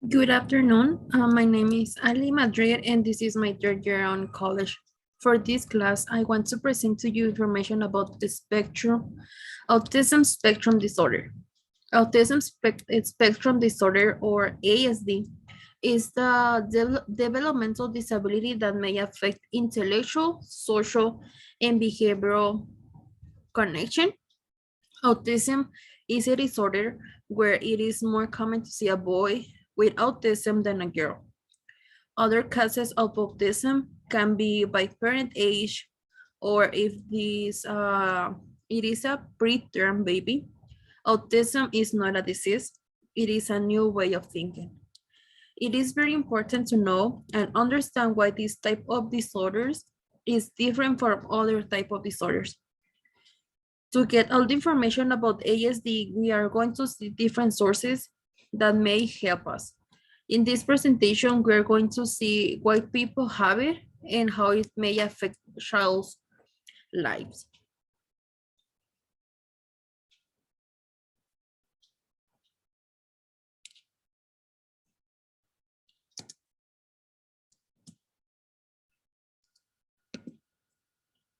Good afternoon. My name is Ali Madrid, and this is my third year on college. For this class, I want to present to you information about the autism spectrum disorder. Spectrum disorder, or ASD, is the developmental disability that may affect intellectual, social, and behavioral connection. Autism is a disorder where it is more common to see a boy with autism than a girl. Other causes of autism can be by parent age, or if it is a preterm baby. Autism is not a disease, it is a new way of thinking. It is very important to know and understand why this type of disorders is different from other type of disorders. To get all the information about ASD, we are going to see different sources that may help us. In this presentation, we're going to see why people have it and how it may affect child's lives.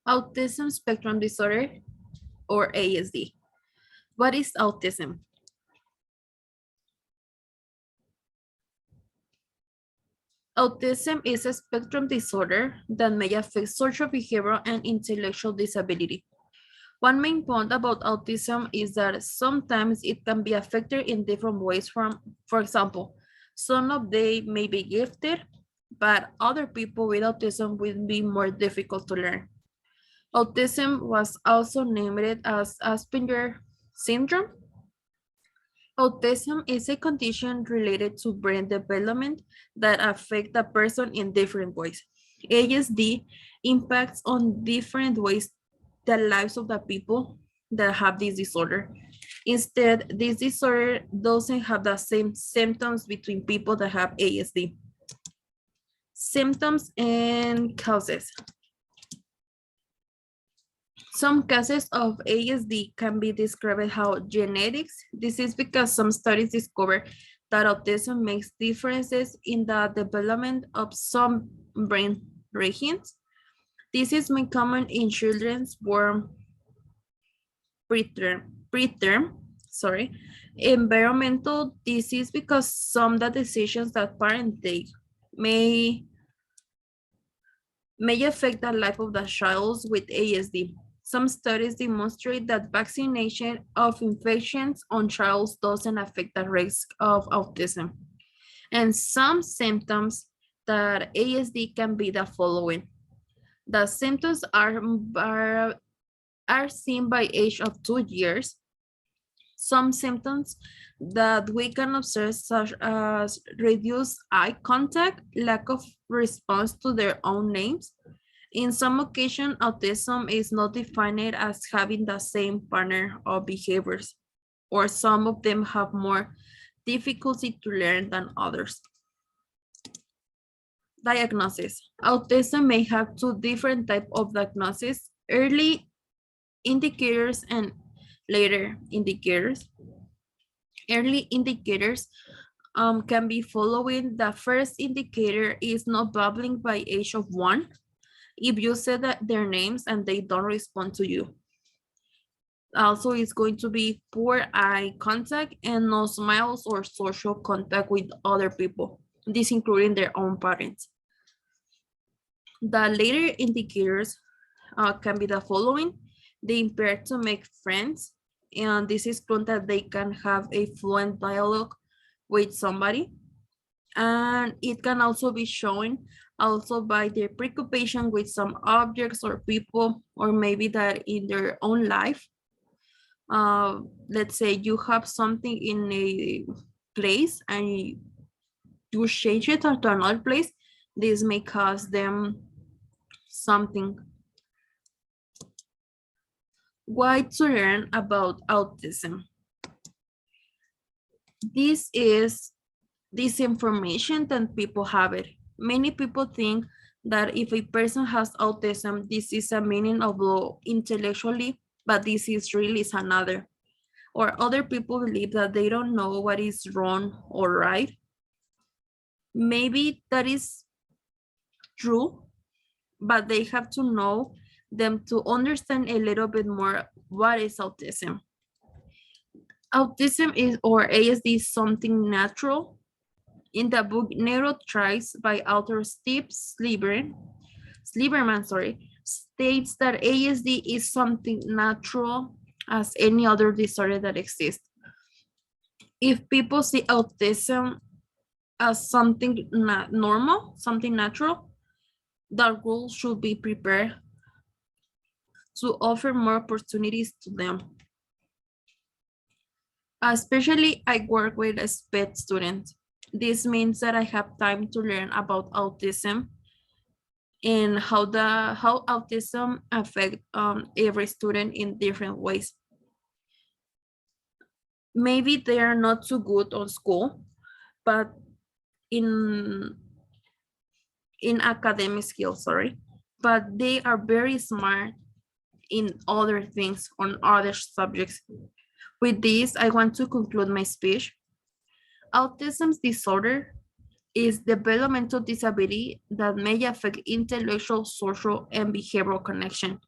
Autism spectrum disorder, or ASD. What is autism? Autism is a spectrum disorder that may affect social, behavioral, and intellectual disability. One main point about autism is that sometimes it can be affected in different ways for example, some of they may be gifted, but other people with autism will be more difficult to learn. Autism was also named as Asperger syndrome. Autism is a condition related to brain development that affect a person in different ways. ASD impacts on different ways the lives of the people that have this disorder. Instead, this disorder doesn't have the same symptoms between people that have ASD. Symptoms and causes. Some cases of ASD can be described how genetics. This is because some studies discover that autism makes differences in the development of some brain regions. This is more common in children born preterm, sorry. Environmental disease because some of the decisions that parents take may affect the life of the child with ASD. Some studies demonstrate that vaccination of infections on childs doesn't affect the risk of autism. And some symptoms that ASD can be the following. The symptoms are seen by age of 2 years. Some symptoms that we can observe, such as reduced eye contact, lack of response to their own names. In some occasions, autism is not defined as having the same pattern of behaviors, or some of them have more difficulty to learn than others. Diagnosis. Autism may have two different types of diagnosis: early indicators and later indicators. Early indicators can be following. The first indicator is not babbling by age of 1. If you say that their names and they don't respond to you. Also, it's going to be poor eye contact and no smiles or social contact with other people, this including their own parents. The later indicators can be the following: they impaired to make friends, and this is proof that they can have a fluent dialogue with somebody. And it can also be shown also by their preoccupation with some objects or people, or maybe that in their own life. Let's say you have something in a place and you change it to another place. This may cause them something. Why to learn about autism? This is this information that people have it. Many people think that if a person has autism, this is a meaning of low intellectually, but this is really is another. Or other people believe that they don't know what is wrong or right. Maybe that is true, but they have to know them to understand a little bit more what is autism. Autism is or ASD is something natural. In the book Neurotypes by author Steve Lieberman, states that ASD is something natural as any other disorder that exists. If people see autism as something normal, something natural, the rule should be prepared to offer more opportunities to them. Especially I work with a SPED student. This means that I have time to learn about autism and how autism affect every student in different ways. Maybe they are not so good on school, but in academic skills, but they are very smart in other things on other subjects. With this, I want to conclude my speech. Autism disorder is developmental disability that may affect intellectual, social, and behavioral connection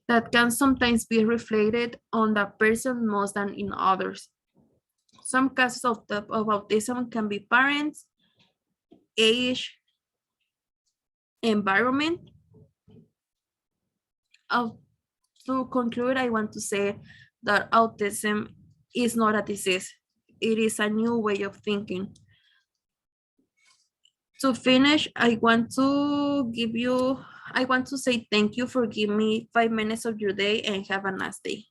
that can sometimes be reflected on the person more than in others. Some cases of autism can be parents, age, environment. To conclude, I want to say that autism is not a disease. It is a new way of thinking. To finish, I want to say thank you for giving me 5 minutes of your day and have a nice day.